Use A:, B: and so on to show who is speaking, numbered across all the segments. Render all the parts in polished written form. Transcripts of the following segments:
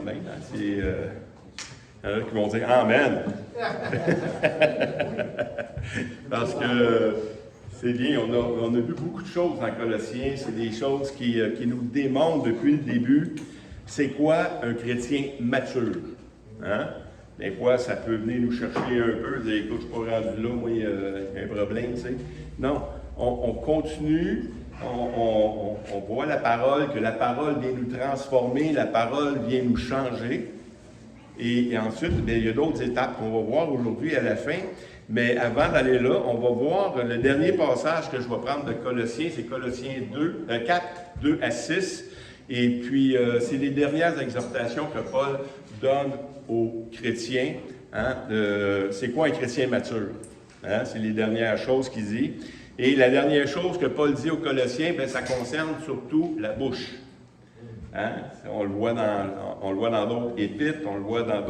A: quand même. Hein? Il y en a qui vont dire Amen. Parce que c'est bien, on a vu beaucoup de choses en Colossiens. C'est des choses qui nous démontrent depuis le début c'est quoi un chrétien mature. Hein? Des fois, ça peut venir nous chercher un peu, dire écoute, je ne suis pas rendu là, moi, il y a un problème. Tu sais. Non, on continue. On voit la parole, que la parole vient nous transformer, la parole vient nous changer. Et ensuite, bien, il y a d'autres étapes qu'on va voir aujourd'hui à la fin. Mais avant d'aller là, on va voir le dernier passage que je vais prendre de Colossiens, c'est Colossiens 4, 2 à 6. Et puis, c'est les dernières exhortations que Paul donne aux chrétiens. Hein, c'est quoi un chrétien mature? Hein, c'est les dernières choses qu'il dit. Et la dernière chose que Paul dit aux Colossiens, bien, ça concerne surtout la bouche. Hein? On le voit dans d'autres épîtres, on le voit dans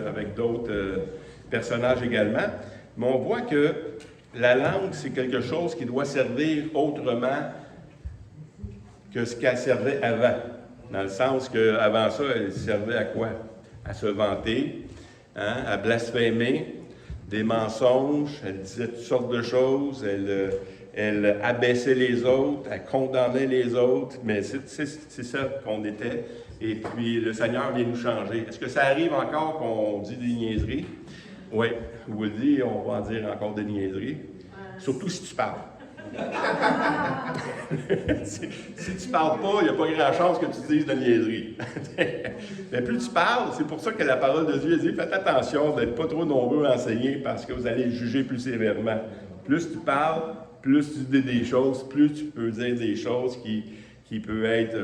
A: avec d'autres personnages également. Mais on voit que la langue, c'est quelque chose qui doit servir autrement que ce qu'elle servait avant. Dans le sens qu'avant ça, elle servait à quoi? À se vanter, hein? À blasphémer, des mensonges, elle disait toutes sortes de choses, elle abaissait les autres, elle condamnait les autres, mais c'est ça qu'on était. Et puis, le Seigneur vient nous changer. Est-ce que ça arrive encore qu'on dit des niaiseries? Oui, je vous le dis, on va en dire encore des niaiseries. Surtout si tu parles. si tu ne parles pas, il n'y a pas grand chance que tu dises de niaiseries. Mais plus tu parles, c'est pour ça que la parole de Dieu dit, faites attention d'être pas trop nombreux à enseigner parce que vous allez juger plus sévèrement. Plus tu parles, plus tu dis des choses, plus tu peux dire des choses qui peuvent être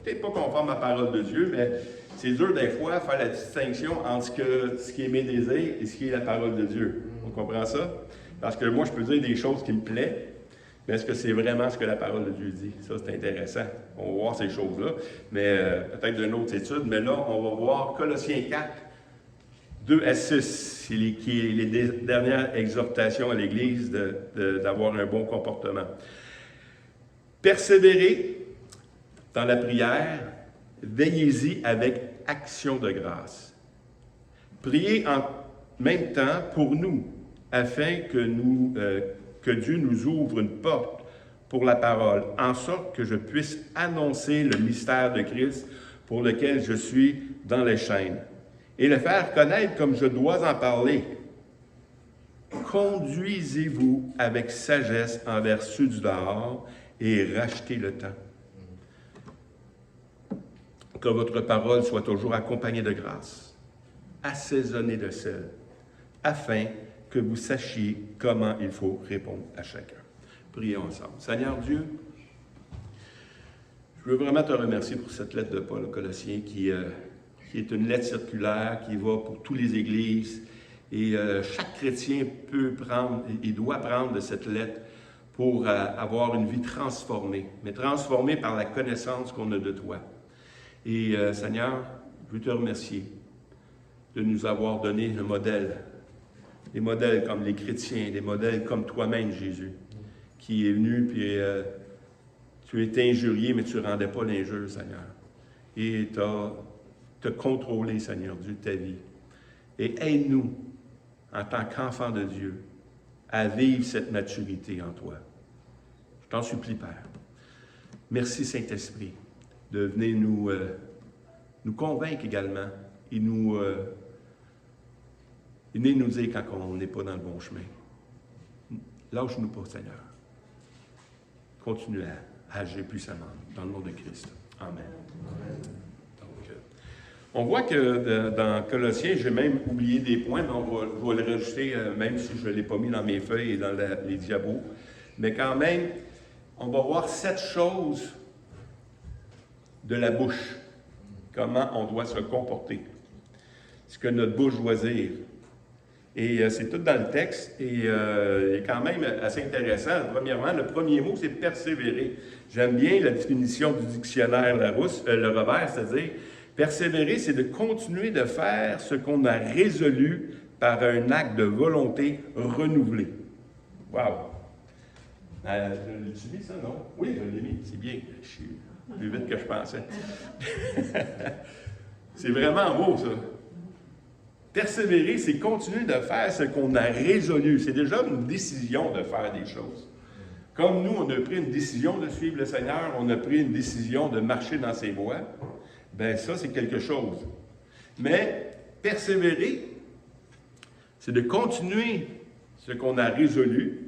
A: peut-être pas conformes à la parole de Dieu, mais c'est dur des fois de faire la distinction entre ce qui est mes désirs et ce qui est la parole de Dieu. On comprend ça? Parce que moi, je peux dire des choses qui me plaisent, mais est-ce que c'est vraiment ce que la parole de Dieu dit? Ça, c'est intéressant. On va voir ces choses-là, mais peut-être d'une autre étude. Mais là, on va voir Colossiens 4, 2 à 6, qui est les dernières exhortations à l'Église d'avoir un bon comportement. Persévérez dans la prière, veillez-y avec action de grâce. Priez en même temps pour nous, afin que Dieu nous ouvre une porte pour la parole, en sorte que je puisse annoncer le mystère de Christ pour lequel je suis dans les chaînes, et le faire connaître comme je dois en parler. Conduisez-vous avec sagesse envers ceux du dehors et rachetez le temps. Que votre parole soit toujours accompagnée de grâce, assaisonnée de sel, afin que vous sachiez comment il faut répondre à chacun. Prions ensemble. Seigneur Dieu, je veux vraiment te remercier pour cette lettre de Paul aux Colossiens qui est une lettre circulaire qui va pour toutes les églises. Et chaque chrétien peut prendre et doit prendre de cette lettre pour avoir une vie transformée, mais transformée par la connaissance qu'on a de toi. Et Seigneur, je veux te remercier de nous avoir donné un modèle. Des modèles comme les chrétiens, des modèles comme toi-même, Jésus, qui est venu, puis tu étais injurié, mais tu ne rendais pas l'injure, Seigneur. Et tu as contrôlé, Seigneur Dieu, ta vie. Et aide-nous, en tant qu'enfants de Dieu, à vivre cette maturité en toi. Je t'en supplie, Père. Merci, Saint-Esprit, de venir nous convaincre également et venez nous dire quand on n'est pas dans le bon chemin. Lâche-nous pas, Seigneur. Continue à agir puissamment dans le nom de Christ. Amen. Donc, on voit que dans Colossiens, j'ai même oublié des points, mais je vais le rajouter, même si je ne l'ai pas mis dans mes feuilles et dans les diabos. Mais quand même, on va voir 7 choses de la bouche. Comment on doit se comporter. Ce que notre bouche doit dire. Et c'est tout dans le texte, et il est quand même assez intéressant. Premièrement, le premier mot, c'est persévérer. J'aime bien la définition du dictionnaire Larousse, le revers, c'est-à-dire, persévérer, c'est de continuer de faire ce qu'on a résolu par un acte de volonté renouvelé. Wow! Je l'ai mis, ça, non? Oui, je l'ai mis, c'est bien. Je suis plus vite que je pensais. C'est vraiment beau, ça. Persévérer, c'est continuer de faire ce qu'on a résolu. C'est déjà une décision de faire des choses. Comme nous, on a pris une décision de suivre le Seigneur, on a pris une décision de marcher dans ses voies, bien ça, c'est quelque chose. Mais persévérer, c'est de continuer ce qu'on a résolu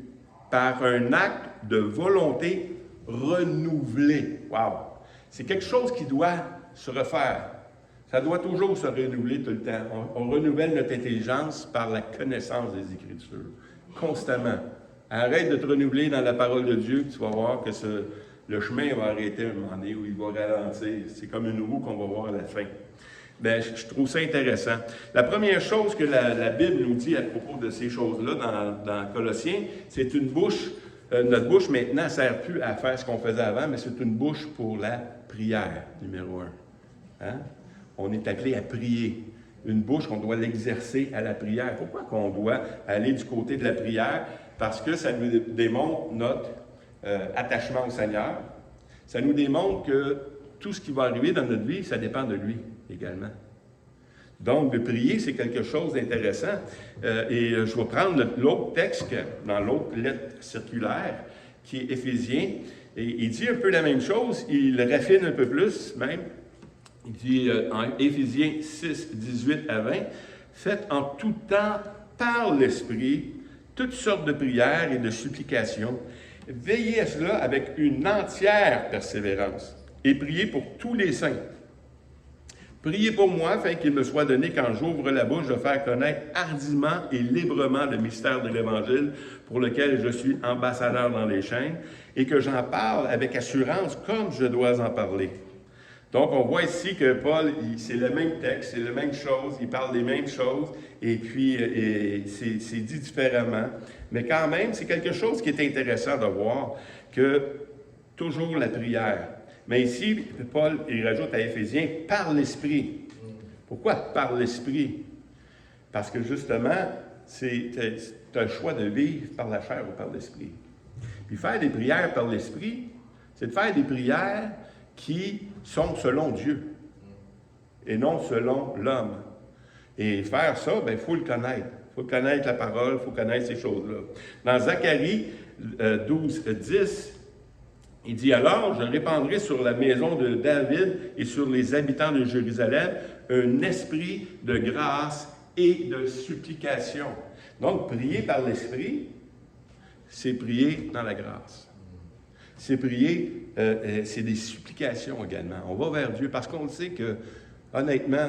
A: par un acte de volonté renouvelée. Wow! C'est quelque chose qui doit se refaire. Ça doit toujours se renouveler tout le temps. On renouvelle notre intelligence par la connaissance des Écritures, constamment. Arrête de te renouveler dans la parole de Dieu, tu vas voir que le chemin va arrêter un moment donné, où il va ralentir. C'est comme une roue qu'on va voir à la fin. Bien, je trouve ça intéressant. La première chose que la Bible nous dit à propos de ces choses-là dans Colossiens, c'est une bouche. Notre bouche, maintenant, ne sert plus à faire ce qu'on faisait avant, mais c'est une bouche pour la prière, numéro 1. Hein? On est appelé à prier. Une bouche qu'on doit l'exercer à la prière. Pourquoi qu'on doit aller du côté de la prière? Parce que ça nous démontre notre attachement au Seigneur. Ça nous démontre que tout ce qui va arriver dans notre vie, ça dépend de lui également. Donc, de prier, c'est quelque chose d'intéressant. Et je vais prendre l'autre texte dans l'autre lettre circulaire, qui est Éphésiens. Et il dit un peu la même chose, il le raffine un peu plus même. Il dit en Éphésiens 6, 18 à 20, « Faites en tout temps par l'Esprit toutes sortes de prières et de supplications. Veillez à cela avec une entière persévérance et priez pour tous les saints. Priez pour moi, afin qu'il me soit donné, quand j'ouvre la bouche, de faire connaître hardiment et librement le mystère de l'Évangile, pour lequel je suis ambassadeur dans les chaînes, et que j'en parle avec assurance comme je dois en parler. » Donc, on voit ici que Paul, c'est le même texte, c'est la même chose, il parle des mêmes choses, et puis c'est dit différemment. Mais quand même, c'est quelque chose qui est intéressant de voir, que toujours la prière. Mais ici, Paul, il rajoute à Éphésiens, par l'Esprit. Pourquoi par l'Esprit? Parce que justement, c'est un choix de vivre par la chair ou par l'Esprit. Puis faire des prières par l'Esprit, c'est de faire des prières qui sont selon Dieu et non selon l'homme. Et faire ça, il faut le connaître. Il faut connaître la parole, il faut connaître ces choses-là. Dans Zacharie 12, 10, il dit « Alors, je répandrai sur la maison de David et sur les habitants de Jérusalem un esprit de grâce et de supplication. » Donc, prier par l'Esprit, c'est prier dans la grâce. C'est prier, c'est des supplications également. On va vers Dieu parce qu'on sait que, honnêtement,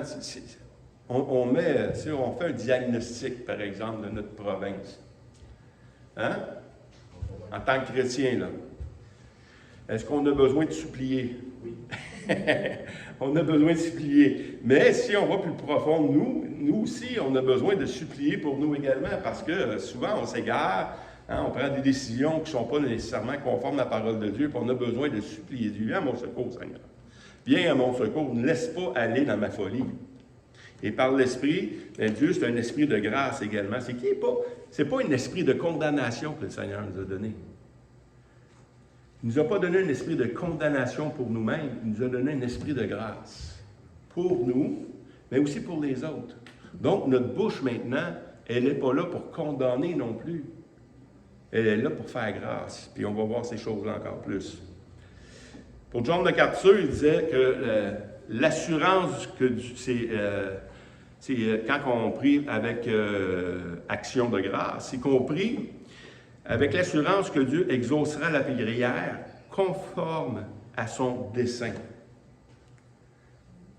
A: on fait un diagnostic, par exemple, de notre province. Hein? En tant que chrétien, là. Est-ce qu'on a besoin de supplier? Oui. On a besoin de supplier. Mais si on va plus profond, nous aussi, on a besoin de supplier pour nous également, parce que souvent, on s'égare. Hein, on prend des décisions qui ne sont pas nécessairement conformes à la parole de Dieu, puis on a besoin de supplier Dieu. Viens à mon secours, Seigneur. Viens à mon secours, ne laisse pas aller dans ma folie. Et par l'Esprit, Dieu, c'est un esprit de grâce également. C'est pas un esprit de condamnation que le Seigneur nous a donné. Il ne nous a pas donné un esprit de condamnation pour nous-mêmes, il nous a donné un esprit de grâce. Pour nous, mais aussi pour les autres. Donc, notre bouche maintenant, elle n'est pas là pour condamner non plus. Elle est là pour faire grâce. Puis on va voir ces choses-là encore plus. Pour John MacArthur, il disait que l'assurance que c'est quand on prie avec action de grâce, c'est qu'on prie avec l'assurance que Dieu exaucera la prière conforme à son dessein.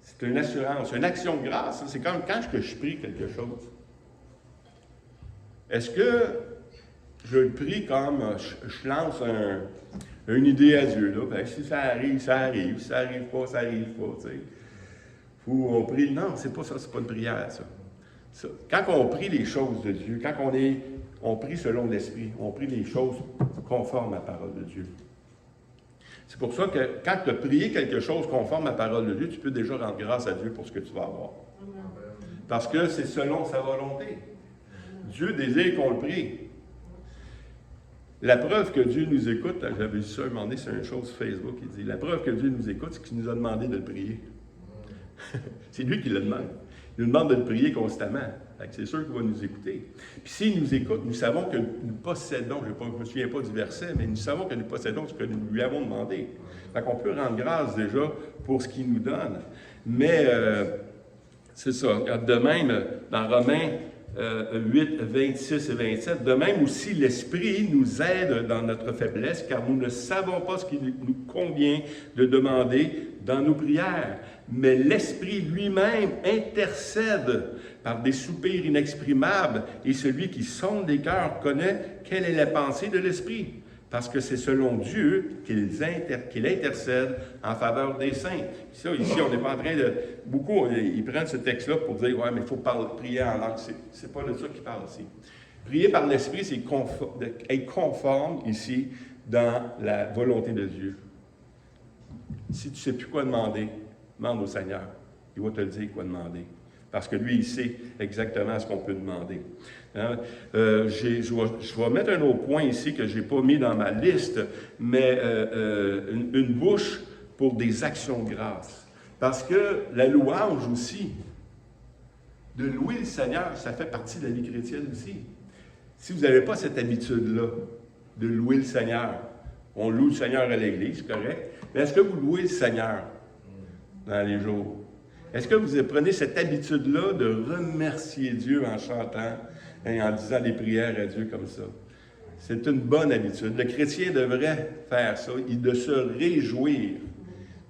A: C'est une assurance, une action de grâce. C'est comme quand je prie quelque chose. Est-ce que je le prie comme je lance une idée à Dieu, là? Ben, si ça arrive, ça arrive. Si ça n'arrive pas, ça n'arrive pas. T'sais. Ou on prie. Non, c'est pas ça, c'est pas une prière, ça. Quand on prie les choses de Dieu, quand on prie selon l'Esprit, on prie les choses conformes à la parole de Dieu. C'est pour ça que quand tu as prié quelque chose conforme à la parole de Dieu, tu peux déjà rendre grâce à Dieu pour ce que tu vas avoir. Parce que c'est selon sa volonté. Dieu désire qu'on le prie. La preuve que Dieu nous écoute, j'avais vu ça un moment donné, c'est une chose Facebook, il dit, la preuve que Dieu nous écoute, c'est qu'il nous a demandé de le prier. C'est lui qui le demande. Il nous demande de le prier constamment. C'est sûr qu'il va nous écouter. Puis s'il nous écoute, nous savons que nous possédons, je ne me souviens pas du verset, mais nous savons que nous possédons ce que nous lui avons demandé. Fait qu'on peut rendre grâce déjà pour ce qu'il nous donne. Mais c'est ça. De même, dans Romains 8, 26 et 27, de même aussi l'Esprit nous aide dans notre faiblesse, car nous ne savons pas ce qu'il nous convient de demander dans nos prières. Mais l'Esprit lui-même intercède par des soupirs inexprimables, et celui qui sonde les cœurs connaît quelle est la pensée de l'Esprit, parce que c'est selon Dieu qu'il intercède en faveur des saints. Ça, ici, on n'est pas en train de... Beaucoup, ils prennent ce texte-là pour dire « Ouais, mais il faut prier en langue. » C'est pas de ça qu'ils parlent ici. Prier par l'Esprit, c'est être conforme ici dans la volonté de Dieu. Si tu ne sais plus quoi demander, demande au Seigneur. Il va te le dire quoi demander. Parce que lui, il sait exactement ce qu'on peut demander. Hein? Je vais mettre un autre point ici que je n'ai pas mis dans ma liste, mais une bouche pour des actions de grâce. Parce que la louange aussi, de louer le Seigneur, ça fait partie de la vie chrétienne aussi. Si vous n'avez pas cette habitude-là de louer le Seigneur, on loue le Seigneur à l'Église, c'est correct, mais est-ce que vous louez le Seigneur dans les jours? Est-ce que vous prenez cette habitude-là de remercier Dieu en chantant et en disant des prières à Dieu comme ça? C'est une bonne habitude. Le chrétien devrait faire ça, de se réjouir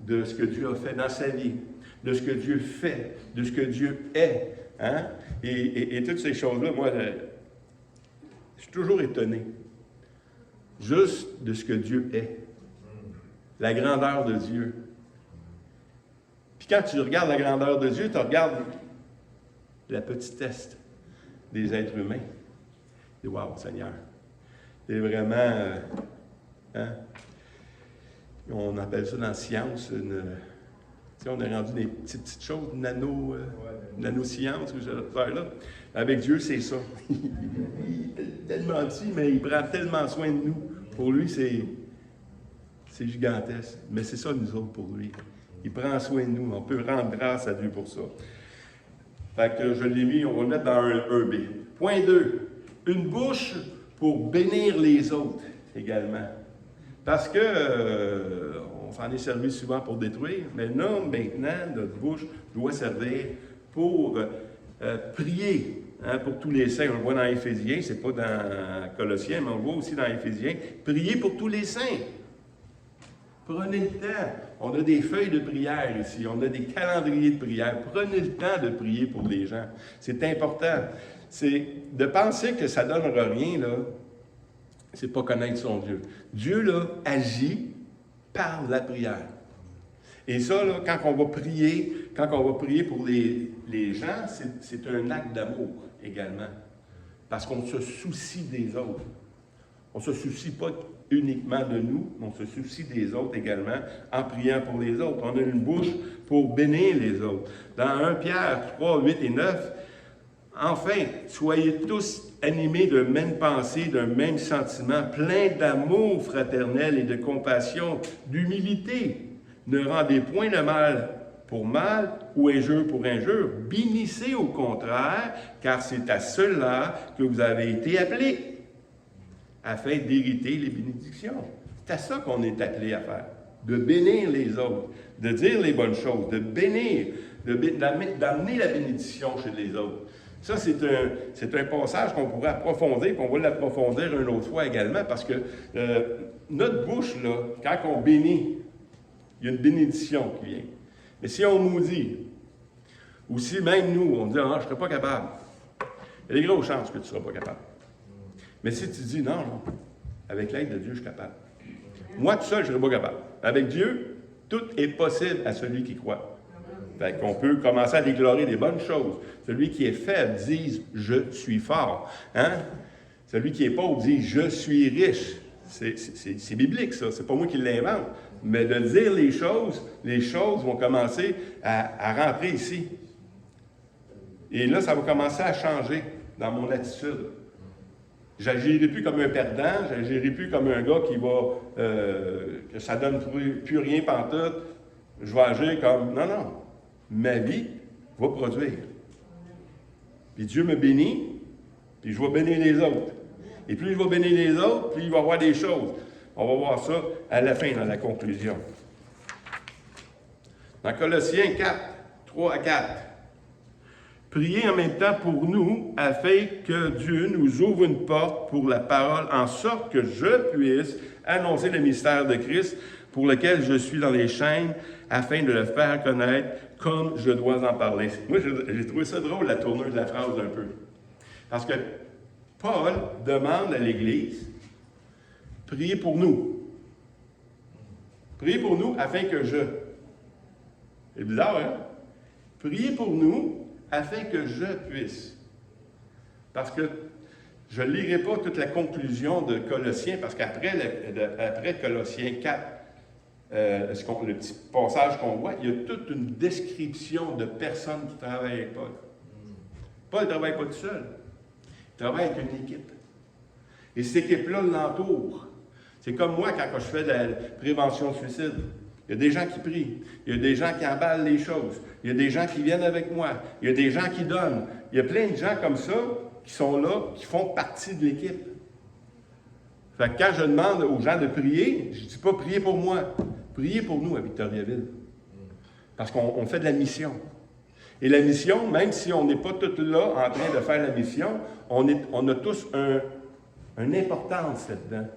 A: de ce que Dieu a fait dans sa vie, de ce que Dieu fait, de ce que Dieu est. Hein? Et toutes ces choses-là, moi, je suis toujours étonné. Juste de ce que Dieu est. La grandeur de Dieu. Puis quand tu regardes la grandeur de Dieu, tu regardes la petitesse des êtres humains. Et wow, Seigneur. C'est vraiment... hein? On appelle ça dans la science on a rendu des petites choses, nano-science, que j'ai faire là. Avec Dieu, c'est ça. Il est tellement petit, mais il prend tellement soin de nous. Pour lui, c'est gigantesque. Mais c'est ça, nous autres, pour lui. Il prend soin de nous. On peut rendre grâce à Dieu pour ça. Fait que je l'ai mis, on va le mettre dans un B. Point 2. Une bouche pour bénir les autres également. Parce que on s'en est servi souvent pour détruire, mais non, maintenant, notre bouche doit servir pour prier pour tous les saints. On le voit dans Éphésiens, c'est pas dans Colossiens, mais on le voit aussi dans Éphésiens. Prier pour tous les saints. Prenez le temps. On a des feuilles de prière ici, on a des calendriers de prière. Prenez le temps de prier pour les gens. C'est important. C'est de penser que ça ne donnera rien, là. C'est pas connaître son Dieu. Dieu, là, agit par la prière. Et ça, là, quand on va prier pour les gens, c'est un acte d'amour également. Parce qu'on se soucie des autres. On ne se soucie pas uniquement de nous, mais on se soucie des autres également en priant pour les autres. On a une bouche pour bénir les autres. Dans 1 Pierre 3, 8 et 9, enfin, soyez tous animés de même pensée, d'un même sentiment, plein d'amour fraternel et de compassion, d'humilité. Ne rendez point le mal pour mal ou injure pour injure. Bénissez au contraire, car c'est à cela que vous avez été appelés, afin d'hériter les bénédictions. C'est à ça qu'on est appelé à faire, de bénir les autres, de dire les bonnes choses, de bénir, d'amener la bénédiction chez les autres. Ça, c'est un passage qu'on pourrait approfondir, qu'on va l'approfondir une autre fois également, parce que notre bouche, là, quand on bénit, il y a une bénédiction qui vient. Mais si on maudit, ou si même nous, on dit « Ah, je ne serai pas capable », il y a des grosses chances que tu ne seras pas capable. Mais si tu dis « Non, avec l'aide de Dieu, je suis capable. Moi, tout seul, je ne serai pas capable. Avec Dieu, tout est possible à celui qui croit. » Fait qu'on peut commencer à déclarer des bonnes choses. Celui qui est faible dise « Je suis fort. » Hein? Celui qui est pauvre dit « Je suis riche. » C'est biblique, ça. C'est pas moi qui l'invente. Mais de dire les choses vont commencer à rentrer ici. Et là, ça va commencer à changer dans mon attitude. J'agirai plus comme un perdant, j'agirai plus comme un gars qui va, que ça donne plus rien pantoute. Je vais agir comme, non, ma vie va produire. Puis Dieu me bénit, puis je vais bénir les autres. Et plus je vais bénir les autres, plus il va y avoir des choses. On va voir ça à la fin, dans la conclusion. Dans Colossiens 4, 3 à 4. Priez en même temps pour nous, afin que Dieu nous ouvre une porte pour la parole, en sorte que je puisse annoncer le mystère de Christ, pour lequel je suis dans les chaînes, afin de le faire connaître comme je dois en parler. Moi, j'ai trouvé ça drôle, la tournure de la phrase un peu. Parce que Paul demande à l'Église, priez pour nous. Priez pour nous afin que je. C'est bizarre, hein? Priez pour nous afin que je puisse. Parce que je ne lirai pas toute la conclusion de Colossiens, parce qu'après Colossiens 4, le petit passage qu'on voit, il y a toute une description de personnes qui travaillent avec Paul. Paul ne travaille pas tout seul. Il travaille avec une équipe. Et cette équipe-là l'entoure. C'est comme moi quand je fais de la prévention de suicide. Il y a des gens qui prient. Il y a des gens qui emballent les choses. Il y a des gens qui viennent avec moi. Il y a des gens qui donnent. Il y a plein de gens comme ça qui sont là, qui font partie de l'équipe. Fait que quand je demande aux gens de prier, je ne dis pas priez pour moi. Priez pour nous à Victoriaville. Parce qu'on fait de la mission. Et la mission, même si on n'est pas tous là en train de faire la mission, on a tous une importance là-dedans.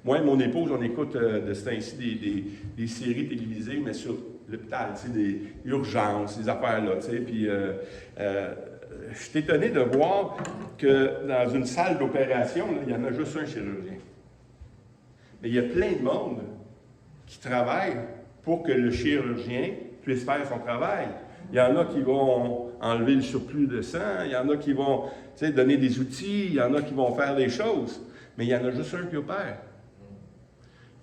A: Moi et mon épouse, on écoute de ce temps-ci des séries télévisées, mais sur l'hôpital, tu sais, des urgences, ces affaires-là, tu sais. Puis, je suis étonné de voir que dans une salle d'opération, il y en a juste un chirurgien. Mais il y a plein de monde qui travaille pour que le chirurgien puisse faire son travail. Il y en a qui vont enlever le surplus de sang, il y en a qui vont donner des outils, il y en a qui vont faire des choses, mais il y en a juste un qui opère.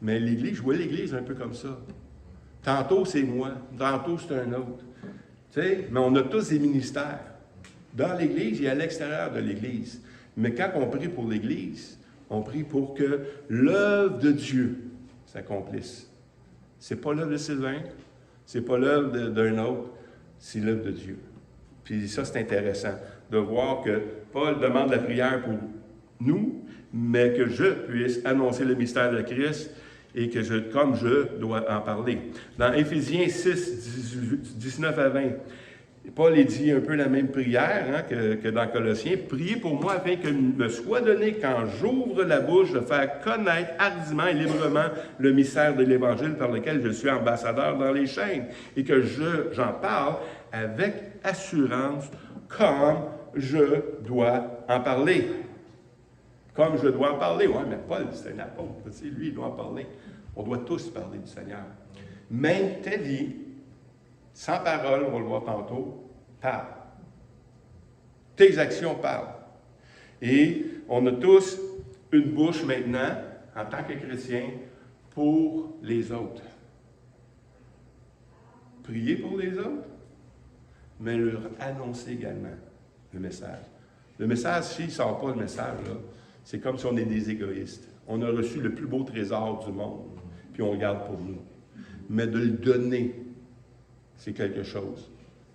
A: Mais l'Église, je vois l'Église un peu comme ça. Tantôt, c'est moi, tantôt, c'est un autre. Mais on a tous des ministères, dans l'Église et à l'extérieur de l'Église. Mais quand on prie pour l'Église, on prie pour que l'œuvre de Dieu s'accomplisse. Ce n'est pas l'œuvre de Sylvain, ce n'est pas l'œuvre d'un autre, c'est l'œuvre de Dieu. Puis ça, c'est intéressant de voir que Paul demande la prière pour nous, mais que je puisse annoncer le mystère de Christ et que comme je dois en parler. Dans Éphésiens 6, 19 à 20, Paul dit un peu la même prière que dans Colossiens. « Priez pour moi afin que me soit donné, quand j'ouvre la bouche, de faire connaître hardiment et librement le mystère de l'Évangile par lequel je suis ambassadeur dans les chaînes, et que j'en parle avec assurance comme je dois en parler. » Comme je dois en parler. Oui, mais Paul, c'est un apôtre. Lui, il doit en parler. On doit tous parler du Seigneur. Même ta vie, sans parole, on va le voir tantôt, parle. Tes actions parlent. Et on a tous une bouche maintenant, en tant que chrétien, pour les autres. Prier pour les autres, mais leur annoncer également le message. Le message, s'il ne sort pas le message, là, c'est comme si on est des égoïstes. On a reçu le plus beau trésor du monde, puis on le garde pour nous. Mais de le donner, c'est quelque chose.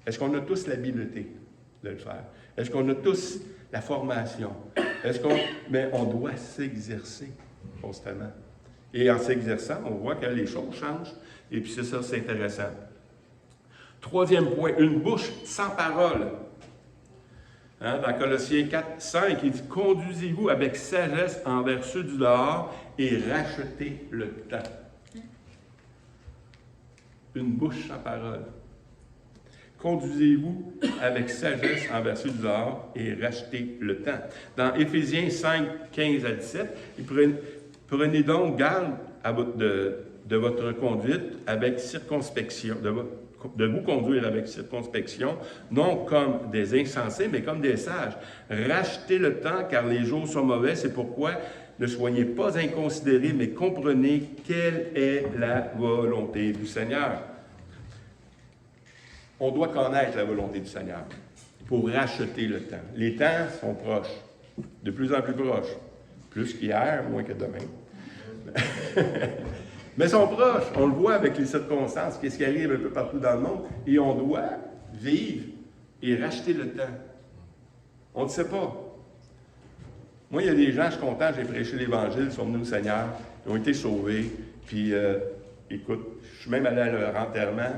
A: Est-ce qu'on a tous l'habileté de le faire? Est-ce qu'on a tous la formation? Mais on doit s'exercer constamment. Et en s'exerçant, on voit que les choses changent. Et puis c'est ça, c'est intéressant. Troisième point, une bouche sans parole. Dans Colossiens 4, 5, il dit « Conduisez-vous avec sagesse envers ceux du dehors et rachetez le temps. » Une bouche sans parole. Conduisez-vous avec sagesse envers ceux du dehors et rachetez le temps. Dans Éphésiens 5, 15 à 17, prenez donc garde de votre conduite avec circonspection, de vous conduire avec circonspection, non comme des insensés, mais comme des sages. Rachetez le temps, car les jours sont mauvais. C'est pourquoi ne soyez pas inconsidérés, mais comprenez quelle est la volonté du Seigneur. On doit connaître la volonté du Seigneur pour racheter le temps. Les temps sont proches, de plus en plus proches. Plus qu'hier, moins que demain. Mais ils sont proches. On le voit avec les circonstances, qu'est-ce qui arrive un peu partout dans le monde. Et on doit vivre et racheter le temps. On ne sait pas. Moi, il y a des gens, je suis content, j'ai prêché l'Évangile, ils sont venus au Seigneur, ils ont été sauvés. Puis, écoute, je suis même allé à leur enterrement.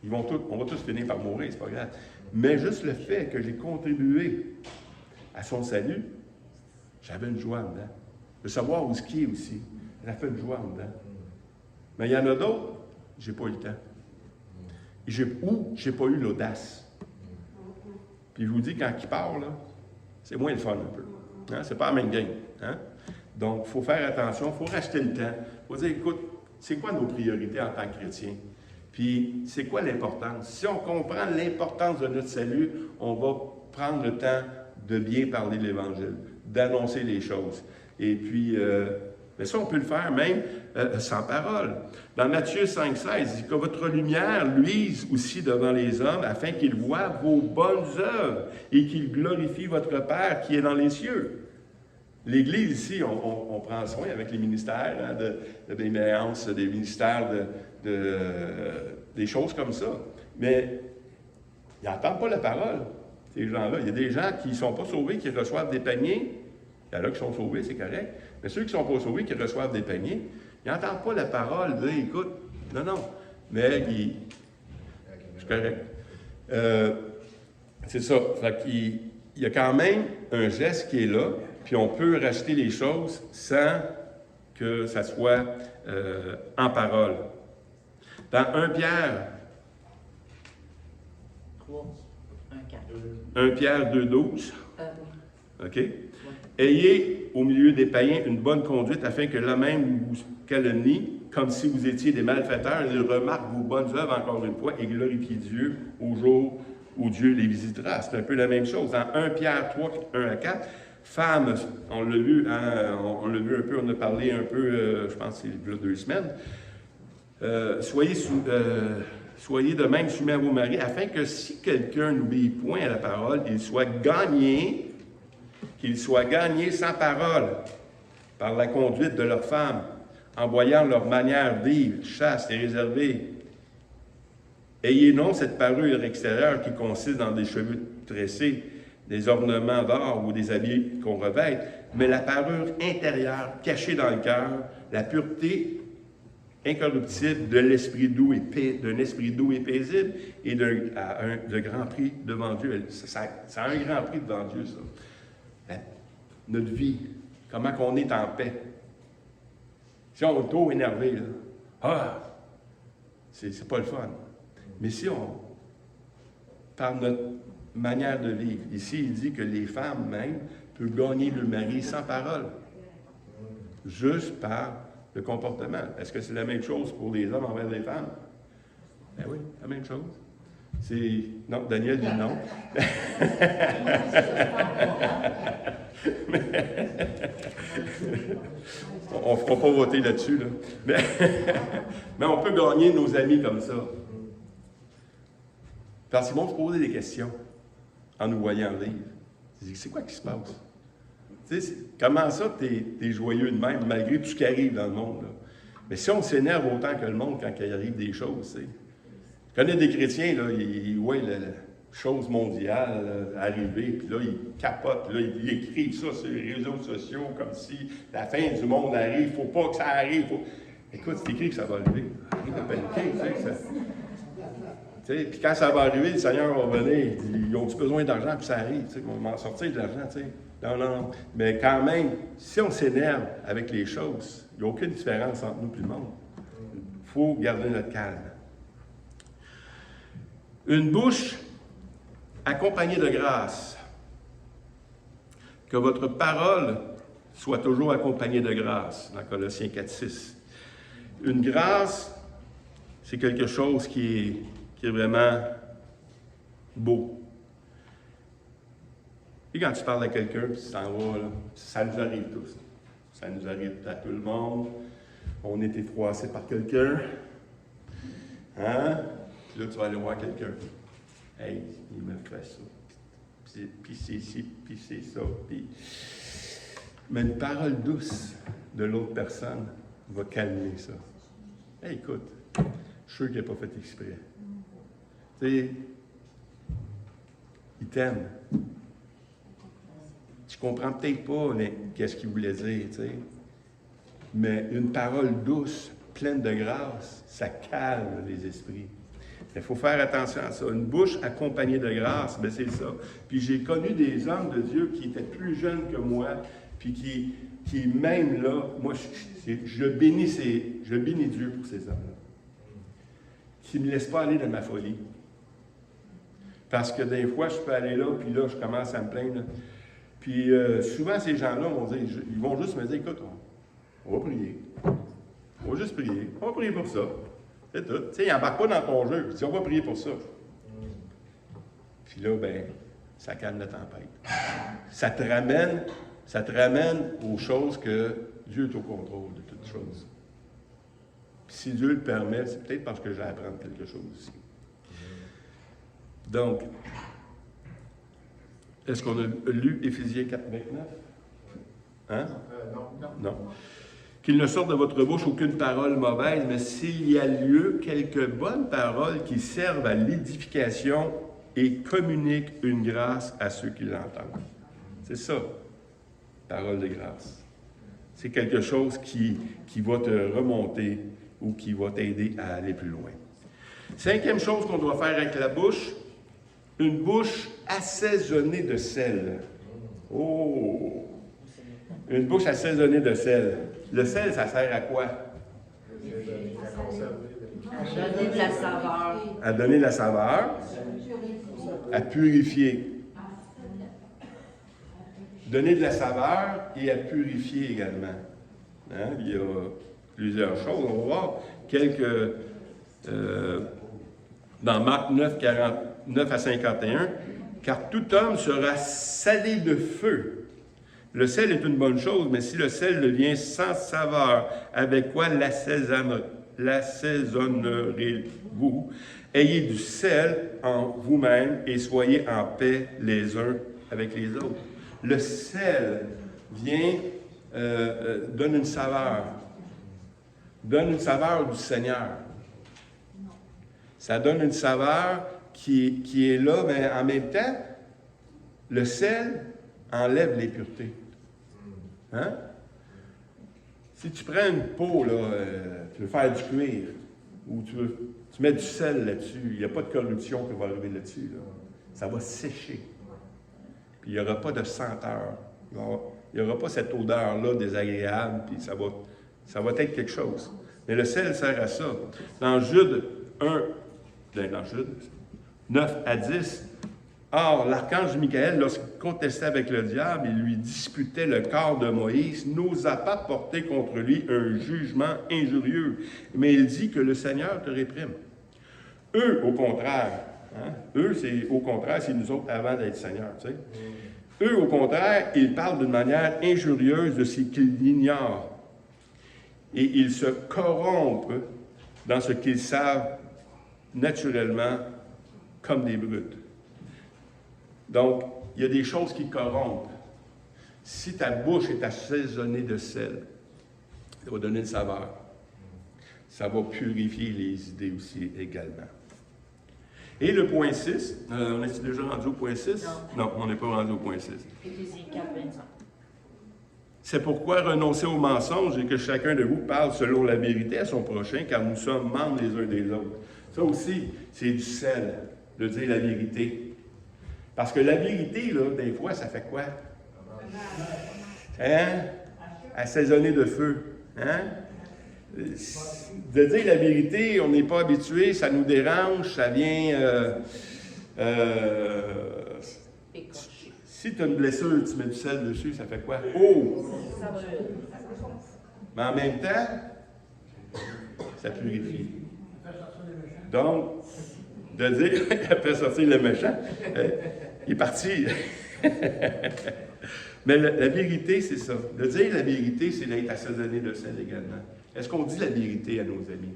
A: On va tous finir par mourir, c'est pas grave. Mais juste le fait que j'ai contribué à son salut, j'avais une joie en dedans. De savoir où ce qui est aussi, ça fait une joie en dedans. Mais il y en a d'autres, j'ai pas eu le temps. J'ai pas eu l'audace. Puis je vous dis, quand il part, là, c'est moins le fun un peu. Hein? C'est pas la même game. Hein? Donc, il faut faire attention, il faut racheter le temps. Il faut dire, écoute, c'est quoi nos priorités en tant que chrétiens? Puis, c'est quoi l'importance? Si on comprend l'importance de notre salut, on va prendre le temps de bien parler de l'Évangile, d'annoncer les choses. Et puis, mais ça, on peut le faire même sans parole. Dans Matthieu 5,16, il dit que votre lumière luise aussi devant les hommes afin qu'ils voient vos bonnes œuvres et qu'ils glorifient votre Père qui est dans les cieux. L'Église ici, on prend soin avec les ministères hein, de bénéance, des ministères des choses comme ça. Mais ils n'entendent pas la parole, ces gens-là. Il y a des gens qui ne sont pas sauvés, qui reçoivent des paniers. Il y en a qui sont sauvés, c'est correct. Mais ceux qui ne sont pas sauvés, qui reçoivent des paniers, ils n'entendent pas la parole, dire, écoute, non. Mais c'est correct. C'est ça. Fait qu'il y a quand même un geste qui est là, puis on peut racheter les choses sans que ça soit en parole. Dans 1 Pierre 1 Pierre 2,12, OK? Ayez au milieu des païens une bonne conduite afin que là-même vous calomnie, comme si vous étiez des malfaiteurs, ils remarquent vos bonnes œuvres encore une fois et glorifiez Dieu au jour où Dieu les visitera. C'est un peu la même chose. Dans 1 Pierre 3, 1 à 4, femmes, on l'a vu, hein, on l'a vu un peu, on a parlé un peu, je pense que c'est il y a 2 semaines. Soyez de même soumis à vos maris, afin que si quelqu'un n'obéit point à la parole, qu'il soit gagné sans parole par la conduite de leurs femmes, en voyant leur manière de vivre, chaste et réservée. Ayez non cette parure extérieure qui consiste dans des cheveux tressés, des ornements d'or ou des habits qu'on revête, mais la parure intérieure cachée dans le cœur, la pureté incorruptible de l'esprit doux d'un esprit doux et paisible et de grand prix devant Dieu. Ça a un grand prix devant Dieu, ça. Notre vie, comment qu'on est en paix. Si on est trop énervé, là, c'est pas le fun. Mais si on, par notre manière de vivre, ici, il dit que les femmes même peuvent gagner le mari sans parole, juste par le comportement. Est-ce que c'est la même chose pour les hommes envers les femmes? Ben oui, la même chose. Non, Daniel dit non. On ne fera pas voter là-dessus. Là. Mais on peut gagner nos amis comme ça. Parce qu'ils vont se poser des questions en nous voyant vivre. Ils disent, c'est quoi qui se passe? Tu sais, comment ça, t'es joyeux de même, malgré tout ce qui arrive dans le monde? Là? Mais si on s'énerve autant que le monde quand il arrive des choses, tu sais. Je connais des chrétiens, là, ils voient la chose mondiale arriver, puis là, ils capotent, là, ils écrivent ça sur les réseaux sociaux comme si la fin du monde arrive, il ne faut pas que ça arrive. Écoute, c'est écrit que ça va arriver. Arrête de paniquer, tu sais. Puis quand ça va arriver, le Seigneur va venir, ils ont besoin d'argent, puis ça arrive, tu sais, on va m'en sortir de l'argent, tu sais. Non. Mais quand même, si on s'énerve avec les choses, il n'y a aucune différence entre nous et le monde. Il faut garder notre calme. Une bouche accompagnée de grâce. Que votre parole soit toujours accompagnée de grâce, dans Colossiens 4,6. Une grâce, c'est quelque chose qui est vraiment beau. Et quand tu parles à quelqu'un, puis tu t'en vas, là, ça nous arrive tous. Ça nous arrive à tout le monde. On est froissé par quelqu'un. Hein? Puis là, tu vas aller voir quelqu'un. Hey, il me fait ça. Puis c'est ci, puis c'est ça. Puis... Mais une parole douce de l'autre personne va calmer ça. Hey, écoute, je suis sûr qu'il n'a pas fait exprès. Tu sais, il t'aime. Tu comprends peut-être pas qu'est-ce qu'il voulait dire, tu sais. Mais une parole douce, pleine de grâce, ça calme les esprits. Il faut faire attention à ça. Une bouche accompagnée de grâce, bien c'est ça. Puis j'ai connu des hommes de Dieu qui étaient plus jeunes que moi, puis qui même là, moi, je bénis Dieu pour ces hommes-là. Qui ne me laissent pas aller dans ma folie. Parce que des fois, je peux aller là, puis là, je commence à me plaindre. Puis souvent, ces gens-là ils vont juste me dire, écoute, on va prier. On va juste prier. On va prier pour ça. C'est tout. Tu sais, ils n'embarquent pas dans ton jeu. Ils disent, on va prier pour ça. Puis là, ben, ça calme la tempête. Ça te ramène aux choses que Dieu est au contrôle de toutes choses. Puis si Dieu le permet, c'est peut-être parce que je vais apprendre quelque chose aussi. Donc, est-ce qu'on a lu Éphésiens 4, 29? Hein? Non. Qu'il ne sorte de votre bouche aucune parole mauvaise, mais s'il y a lieu, quelques bonnes paroles qui servent à l'édification et communiquent une grâce à ceux qui l'entendent. C'est ça, parole de grâce. C'est quelque chose qui va te remonter ou qui va t'aider à aller plus loin. Cinquième chose qu'on doit faire avec la bouche, une bouche assaisonnée de sel. Oh! Une bouche assaisonnée de sel. Le sel, ça sert à quoi?
B: À donner de la saveur.
A: À donner de la saveur. À purifier. Donner de la saveur et à purifier également. Hein? Il y a plusieurs choses. On va voir quelques... dans Marc 9, 49 à 51, « Car tout homme sera salé de feu. Le sel est une bonne chose, mais si le sel devient sans saveur, avec quoi l'assaisonnerez-vous? Ayez du sel en vous-même et soyez en paix les uns avec les autres. » Le sel donne une saveur. Donne une saveur du Seigneur. Ça donne une saveur qui est là, mais en même temps, le sel enlève l'impureté. Hein? Si tu prends une peau, là, tu veux faire du cuir, ou tu mets du sel là-dessus, il n'y a pas de corruption qui va arriver là-dessus. Là. Ça va sécher. Puis il n'y aura pas de senteur. Il n'y aura pas cette odeur-là désagréable, puis ça va être quelque chose. Mais le sel sert à ça. Dans Jude 9 à 10, or, l'archange Michael, lorsqu'il contestait avec le diable, il lui disputait le corps de Moïse, n'osa pas porter contre lui un jugement injurieux, mais il dit que le Seigneur te réprime. Eux, au contraire, c'est nous autres avant d'être Seigneur, tu sais. Eux, au contraire, ils parlent d'une manière injurieuse de ce qu'ils ignorent. Et ils se corrompent dans ce qu'ils savent naturellement comme des brutes. Donc, il y a des choses qui corrompent. Si ta bouche est assaisonnée de sel, ça va donner une saveur. Ça va purifier les idées aussi également. Et le point 6, on est déjà rendu au point 6? Non, on n'est pas rendu au point 6.
B: Éphésiens 4, 25.
A: C'est pourquoi renoncez au mensonge et que chacun de vous parle selon la vérité à son prochain, car nous sommes membres les uns des autres. Ça aussi, c'est du sel, de dire la vérité. Parce que la vérité, là, des fois, ça fait quoi? Hein? Assaisonner de feu. Hein? De dire la vérité, on n'est pas habitué, ça nous dérange, ça vient... Si tu as une blessure, tu mets du sel dessus, ça fait quoi? Oh! Mais en même temps, ça purifie. Donc, de dire, après sortir le méchant, il est parti. Mais la vérité, c'est ça. De dire la vérité, c'est d'être assaisonné de sel également. Est-ce qu'on dit la vérité à nos amis?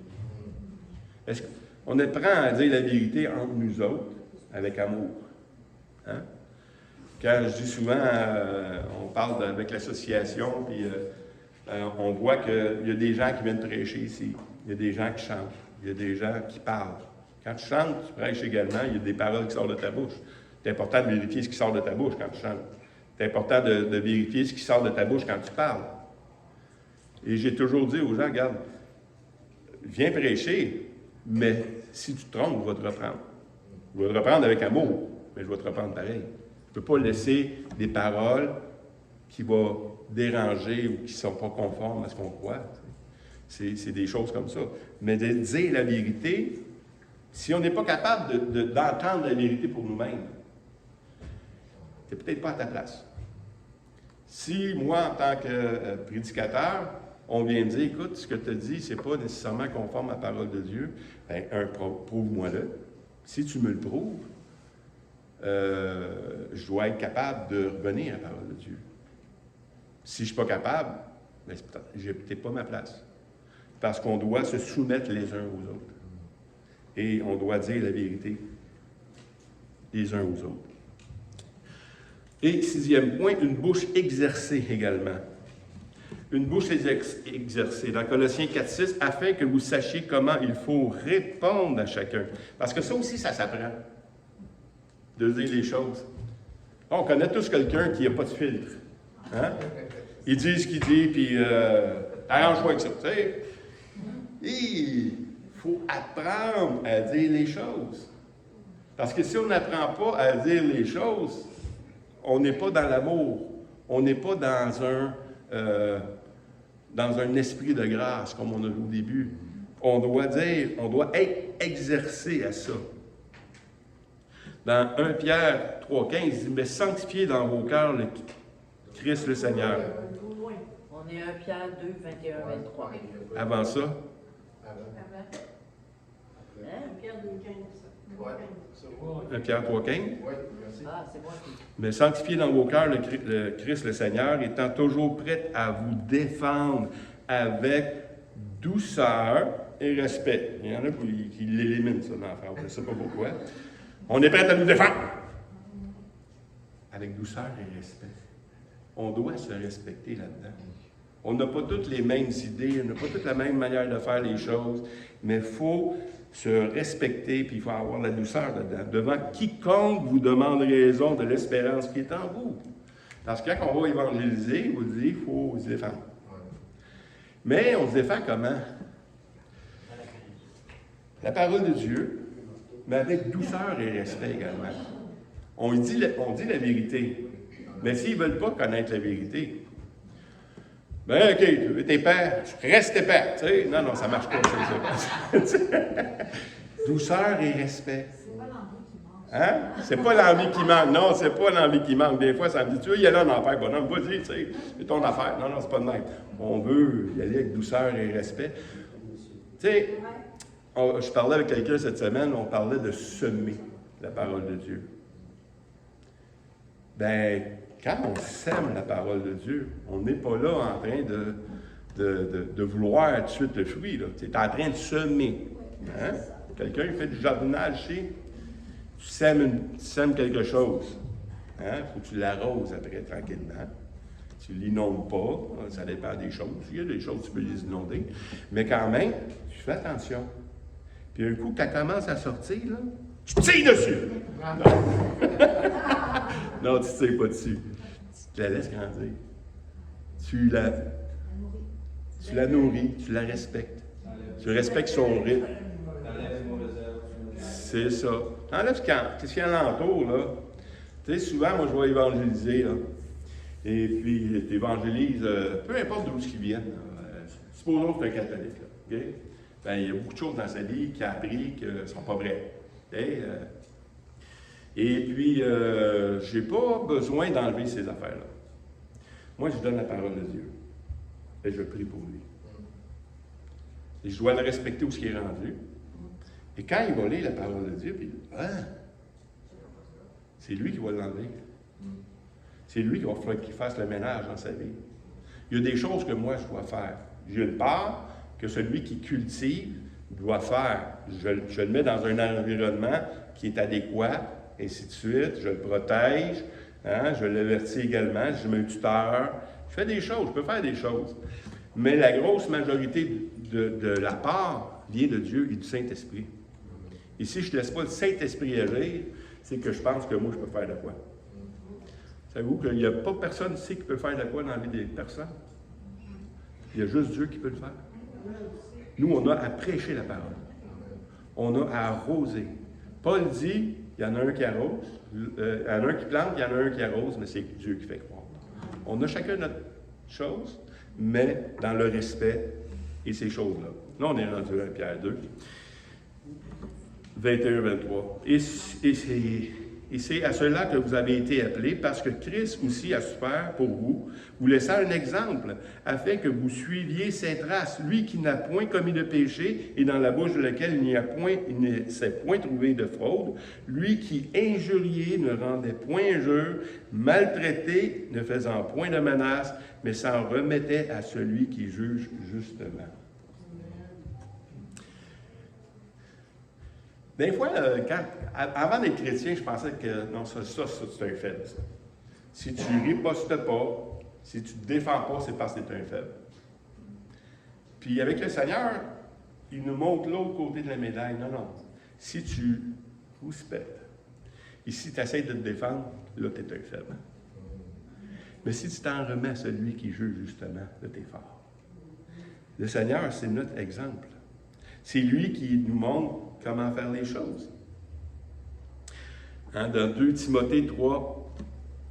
A: Est-ce qu'on apprend à dire la vérité entre nous autres, avec amour? Hein? Quand je dis souvent, on parle avec l'association, puis on voit qu'il y a des gens qui viennent prêcher ici. il y a des gens qui chantent, il y a des gens qui parlent. Quand tu chantes, tu prêches également, il y a des paroles qui sortent de ta bouche. C'est important de vérifier ce qui sort de ta bouche quand tu chantes. C'est important de vérifier ce qui sort de ta bouche quand tu parles. Et j'ai toujours dit aux gens, regarde, viens prêcher, mais si tu te trompes, je vais te reprendre. Je vais te reprendre avec amour, mais je vais te reprendre pareil. Je ne peux pas laisser des paroles qui vont déranger ou qui ne sont pas conformes à ce qu'on croit. C'est des choses comme ça. Mais de dire la vérité, si on n'est pas capable d'entendre la vérité pour nous-mêmes, tu n'es peut-être pas à ta place. Si moi, en tant que prédicateur, on vient me dire, écoute, ce que tu as dit, ce n'est pas nécessairement conforme à la parole de Dieu, bien, prouve-moi-le. Si tu me le prouves, je dois être capable de revenir à la parole de Dieu. Si je ne suis pas capable, bien, je n'ai peut-être pas ma place. Parce qu'on doit se soumettre les uns aux autres. Et on doit dire la vérité les uns aux autres. Et sixième point, une bouche exercée également. Une bouche exercée. Dans Colossiens 4,6, afin que vous sachiez comment il faut répondre à chacun. Parce que ça aussi, ça s'apprend. De dire les choses. On connaît tous quelqu'un qui n'a pas de filtre. Hein? Il dit ce qu'il dit, puis arrange-toi avec ça. Tu sais? Il faut apprendre à dire les choses. Parce que si on n'apprend pas à dire les choses, on n'est pas dans l'amour. On n'est pas dans un esprit de grâce, comme on a vu au début. On doit dire, on doit être exercé à ça. Dans 1 Pierre 3,15, il dit, mais sanctifiez dans vos cœurs le Christ le Seigneur.
B: On est 1 Pierre 2, 21, 23.
A: Avant ça?
B: Hein?
A: 1 Pierre 3,15?
B: Ah, c'est moi qui...
A: Mais sanctifiez dans vos cœurs le Christ le Seigneur, étant toujours prêt à vous défendre avec douceur et respect. Il y en a qui l'éliminent, ça, dans la phrase. Je ne sais pas pourquoi. On est prêt à nous défendre. Avec douceur et respect. On doit se respecter là-dedans. On n'a pas toutes les mêmes idées, on n'a pas toute la même manière de faire les choses, mais il faut se respecter, puis il faut avoir la douceur dedans. Devant quiconque vous demande raison de l'espérance qui est en vous. Parce que quand on va évangéliser, on vous dit, il faut se défendre. Mais on se défend comment? La parole de Dieu, mais avec douceur et respect également. On dit la vérité. Mais s'ils ne veulent pas connaître la vérité, ben OK, tu veux tes pères, reste tes pères. Tu sais, non, ça ne marche pas. Douceur et respect. Hein? C'est pas l'envie qui manque. Non, c'est pas l'envie qui manque. Des fois, ça me dit, tu veux y aller en enfer. Bon, non, vas-y, tu sais, c'est ton affaire. Non, c'est pas de même. On veut y aller avec douceur et respect. Tu sais, je parlais avec quelqu'un cette semaine, on parlait de semer la parole de Dieu. Ben, quand on sème la parole de Dieu, on n'est pas là en train de vouloir tout de suite le fruit. Tu es en train de semer. Hein? Quelqu'un qui fait du jardinage, tu sèmes quelque chose. Hein? Faut que tu l'arroses après tranquillement. Tu ne l'inondes pas. Ça dépend des choses. Il y a des choses, tu peux les inonder. Mais quand même, tu fais attention. Puis un coup que tu commences à sortir, là, tu tires dessus. Non, tu ne tires pas dessus. Tu la laisses grandir. Tu la nourris, tu la respectes. Tu respectes son rythme. C'est ça. Enlève qu'est-ce qu'il y a alentour, là. Tu sais, souvent, moi, je vais évangéliser, là. Et puis, tu évangélises, peu importe d'où ils viennent. Supposons que tu es un catholique, là. Okay? Ben, il y a beaucoup de choses dans sa vie qu'il a appris qui ne sont pas vraies. Okay? Et puis, je n'ai pas besoin d'enlever ces affaires-là. Moi, je donne la parole de Dieu. Et je prie pour lui. Et je dois le respecter où ce qui est rendu. Et quand il va lire la parole de Dieu, puis c'est lui qui va l'enlever. C'est lui qui va falloir qu'il fasse le ménage dans sa vie. Il y a des choses que moi, je dois faire. J'ai une part que celui qui cultive doit faire. Je le mets dans un environnement qui est adéquat, et ainsi de suite. Je le protège, hein, je l'avertis également, je mets un tuteur. Je fais des choses, je peux faire des choses. Mais la grosse majorité de la part vient de Dieu et du Saint-Esprit. Et si je ne laisse pas le Saint-Esprit agir, c'est que je pense que moi, je peux faire de quoi. Savez-vous qu'il n'y a pas personne ici qui peut faire de quoi dans la vie des personnes? Il y a juste Dieu qui peut le faire. Nous, on a à prêcher la parole. On a à arroser. Paul dit, il y en a un qui arrose, il y en a un qui plante, il y en a un qui arrose, mais c'est Dieu qui fait croire. On a chacun notre chose, mais dans le respect et ces choses-là. Là, on est rendu à Pierre 2, 21-23. Et c'est à cela que vous avez été appelés, parce que Christ aussi a souffert pour vous, vous laissant un exemple, afin que vous suiviez ses traces. Lui qui n'a point commis de péché, et dans la bouche de laquelle il ne s'est point trouvé de fraude, lui qui injurié ne rendait point injure, maltraité ne faisant point de menace, mais s'en remettait à celui qui juge justement. Des fois, avant d'être chrétien, je pensais que non, ça c'est un faible. Ça. Si tu ne ripostes pas, si tu ne te défends pas, c'est parce que tu es un faible. Puis avec le Seigneur, il nous montre l'autre côté de la médaille. Non, non. Si tu respectes, et si tu essaies de te défendre, là, tu es un faible. Mais si tu t'en remets à celui qui juge justement, là, tu es fort. Le Seigneur, c'est notre exemple. C'est lui qui nous montre comment faire les choses. Dans 2 Timothée 3,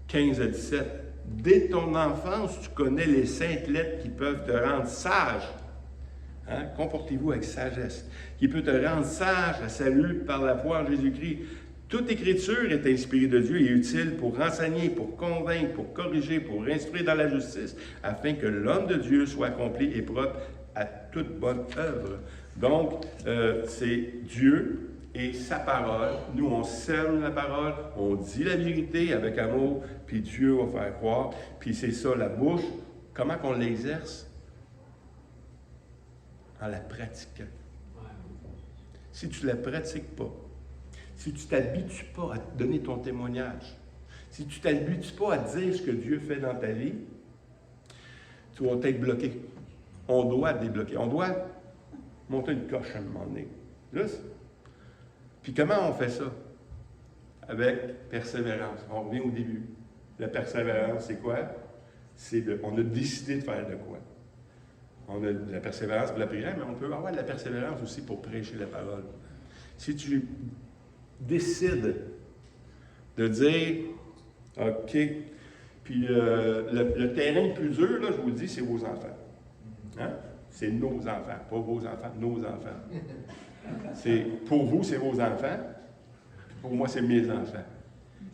A: 15 à 17, « Dès ton enfance, tu connais les saintes lettres qui peuvent te rendre sage. Comportez-vous avec sagesse. Qui peut te rendre sage à salut par la foi en Jésus-Christ. Toute écriture est inspirée de Dieu et utile pour enseigner, pour convaincre, pour corriger, pour instruire dans la justice, afin que l'homme de Dieu soit accompli et propre à toute bonne œuvre. » Donc, c'est Dieu et sa parole. Nous, on sème la parole, on dit la vérité avec amour, puis Dieu va faire croire. Puis c'est ça, la bouche, comment qu'on l'exerce? En la pratiquant. Si tu ne la pratiques pas, si tu ne t'habitues pas à te donner ton témoignage, si tu ne t'habitues pas à dire ce que Dieu fait dans ta vie, tu vas être bloqué. On doit débloquer. On doit monter une coche à un moment donné. Juste. Puis comment on fait ça? Avec persévérance. On revient au début. La persévérance, c'est quoi? On a décidé de faire de quoi? On a de la persévérance pour la prière, mais on peut avoir de la persévérance aussi pour prêcher la parole. Si tu décides de dire, OK, puis le terrain le plus dur, là, je vous le dis, c'est vos enfants. Hein? C'est nos enfants, pas vos enfants, nos enfants. Pour vous, c'est vos enfants. Pour moi, c'est mes enfants.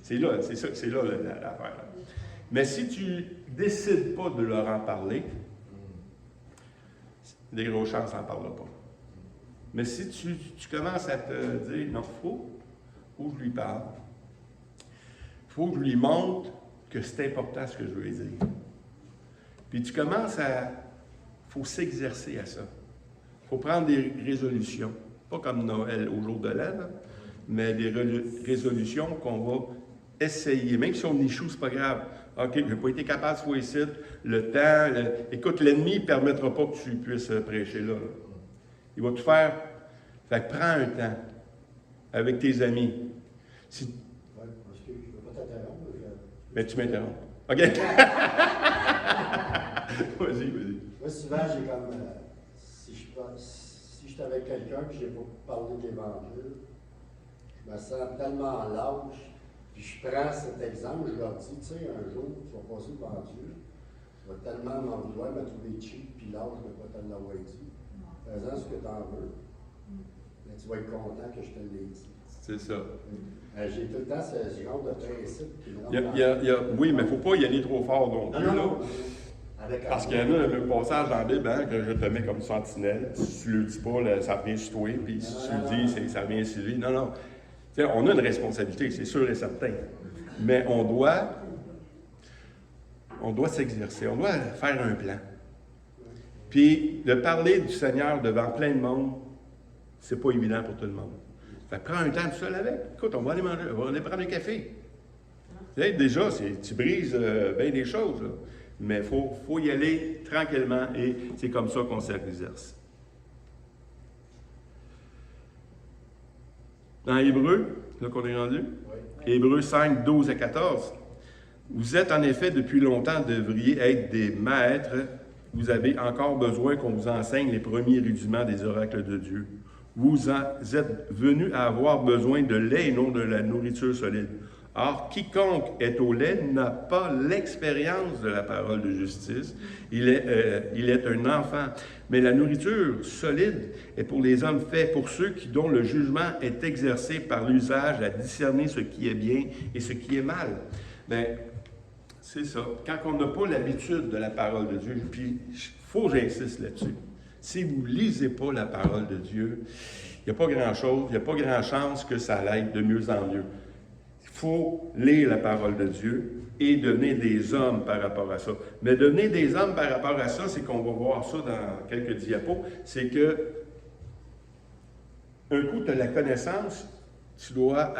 A: C'est là l'affaire. Mais si tu ne décides pas de leur en parler, des grosses chances, on n'en parlera pas. Mais si tu commences à te dire, non, il faut que je lui parle. Il faut que je lui montre que c'est important ce que je veux lui dire. Puis tu commences à... Il faut s'exercer à ça. Il faut prendre des résolutions. Pas comme Noël au jour de l'an, mais des résolutions qu'on va essayer. Même si on échoue, c'est pas grave. OK, je n'ai pas été capable de ici. Le temps, écoute, l'ennemi ne permettra pas que tu puisses prêcher là. Il va tout faire. Fait que prends un temps avec tes amis. Oui,
C: parce que je ne peux pas t'interrompre.
A: Mais tu m'interromps. OK? Vas-y.
C: Moi, souvent, j'ai comme... si je suis avec quelqu'un et je n'ai pas parlé de l'Évangile, je me sens tellement lâche. Puis je prends cet exemple, je leur dis, tu sais, un jour, tu vas passer devant Dieu, tu vas tellement m'en vouloir, me trouver cheap, puis lâche, je ne vais pas te l'avoir dit. Fais-en ce que tu en veux, mais tu vas être content que je te l'ai dit.
A: C'est ça.
C: J'ai tout le temps ce genre de principe qui me
A: oui, mais il ne faut pas y aller trop fort non plus.
C: Non.
A: Parce qu'il y en a un passage dans la Bible que je te mets comme sentinelle. Si tu ne le dis pas, ça vient sur toi, puis si tu le dis, ça vient sur lui. Non. T'sais, on a une responsabilité, c'est sûr et certain. Mais on doit s'exercer, on doit faire un plan. Puis, de parler du Seigneur devant plein de monde, c'est pas évident pour tout le monde. Fait que prends un temps tout seul avec. Écoute, on va aller manger, on va aller prendre un café. Déjà, tu brises bien des choses, là. Mais il faut y aller tranquillement et c'est comme ça qu'on s'exerce. Dans Hébreux, là qu'on est rendu, Hébreux 5, 12 à 14. Vous êtes en effet depuis longtemps, devriez être des maîtres. Vous avez encore besoin qu'on vous enseigne les premiers rudiments des oracles de Dieu. Vous êtes venus à avoir besoin de lait et non de la nourriture solide. Or, quiconque est au lait n'a pas l'expérience de la parole de justice. Il est un enfant. Mais la nourriture solide est pour les hommes faits, pour ceux dont le jugement est exercé par l'usage à discerner ce qui est bien et ce qui est mal. Bien, c'est ça. Quand on n'a pas l'habitude de la parole de Dieu, puis il faut que j'insiste là-dessus. Si vous ne lisez pas la parole de Dieu, il n'y a pas grand-chose, il n'y a pas grand-chance que ça aille de mieux en mieux. Il faut lire la parole de Dieu et devenir des hommes par rapport à ça. Mais devenir des hommes par rapport à ça, c'est qu'on va voir ça dans quelques diapos, c'est que un coup, tu as la connaissance, tu dois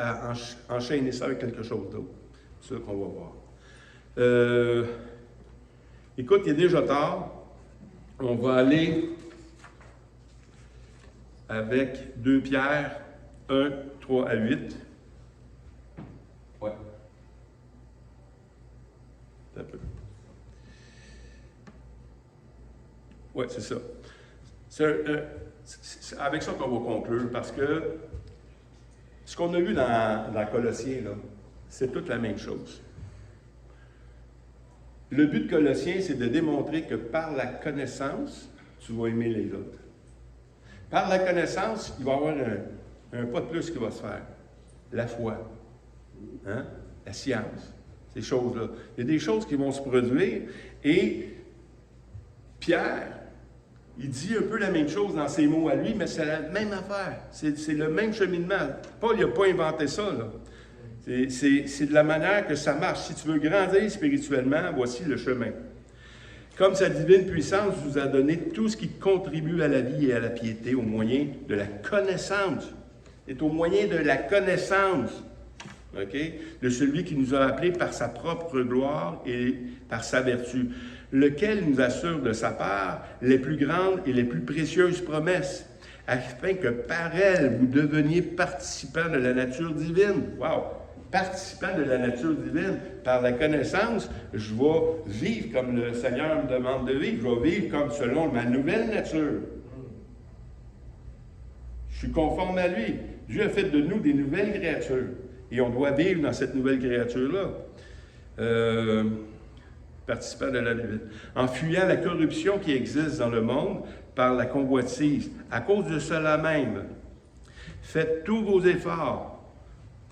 A: enchaîner ça avec quelque chose d'autre. C'est ça qu'on va voir. Écoute, il est déjà tard. On va aller avec 2 Pierre 1, 3 à 8. Ouais. Un peu. Ouais, c'est ça. C'est avec ça qu'on va conclure, parce que ce qu'on a vu dans Colossiens, là, c'est toute la même chose. Le but de Colossiens, c'est de démontrer que par la connaissance, tu vas aimer les autres. Par la connaissance, il va y avoir un pas de plus qui va se faire. La foi, hein? La science, ces choses-là. Il y a des choses qui vont se produire, et Pierre, il dit un peu la même chose dans ses mots à lui, mais c'est la même affaire. C'est le même cheminement. Paul n'a pas inventé ça, là. C'est de la manière que ça marche. Si tu veux grandir spirituellement, voici le chemin. Comme sa divine puissance vous a donné tout ce qui contribue à la vie et à la piété au moyen de la connaissance. C'est au moyen de la connaissance, de celui qui nous a appelés par sa propre gloire et par sa vertu, lequel nous assure de sa part les plus grandes et les plus précieuses promesses, afin que par elles vous deveniez participants de la nature divine. Wow! Participant de la nature divine, par la connaissance, je vais vivre comme le Seigneur me demande de vivre. Je vais vivre comme selon ma nouvelle nature. Je suis conforme à lui. Dieu a fait de nous des nouvelles créatures. Et on doit vivre dans cette nouvelle créature-là. Participant de la divine. En fuyant la corruption qui existe dans le monde par la convoitise. À cause de cela même, faites tous vos efforts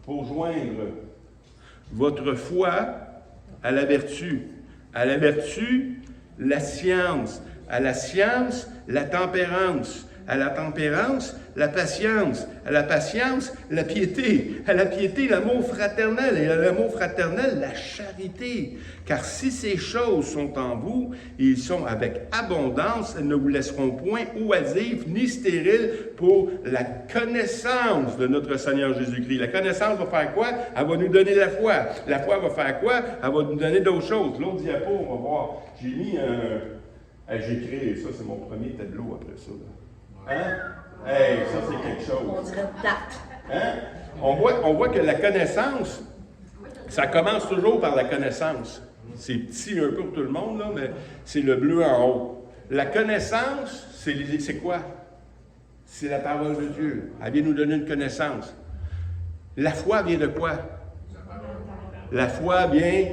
A: pour joindre votre foi à la vertu, la science, à la science, la tempérance, à la tempérance, la patience, à la patience, la piété, à la piété, l'amour fraternel, et à l'amour fraternel, la charité. Car si ces choses sont en vous, et ils sont avec abondance, elles ne vous laisseront point oisifs ni stériles pour la connaissance de notre Seigneur Jésus-Christ. La connaissance va faire quoi? Elle va nous donner la foi. La foi va faire quoi? Elle va nous donner d'autres choses. L'autre diapo, on va voir. J'ai mis j'ai créé ça, c'est mon premier tableau après ça. Hein? Hey, ça c'est quelque chose.
B: On dirait une tarte.
A: Hein? On voit que la connaissance, ça commence toujours par la connaissance. C'est petit un peu pour tout le monde, là, mais c'est le bleu en haut. La connaissance, c'est quoi? C'est la parole de Dieu. Elle vient nous donner une connaissance. La foi vient de quoi? La foi vient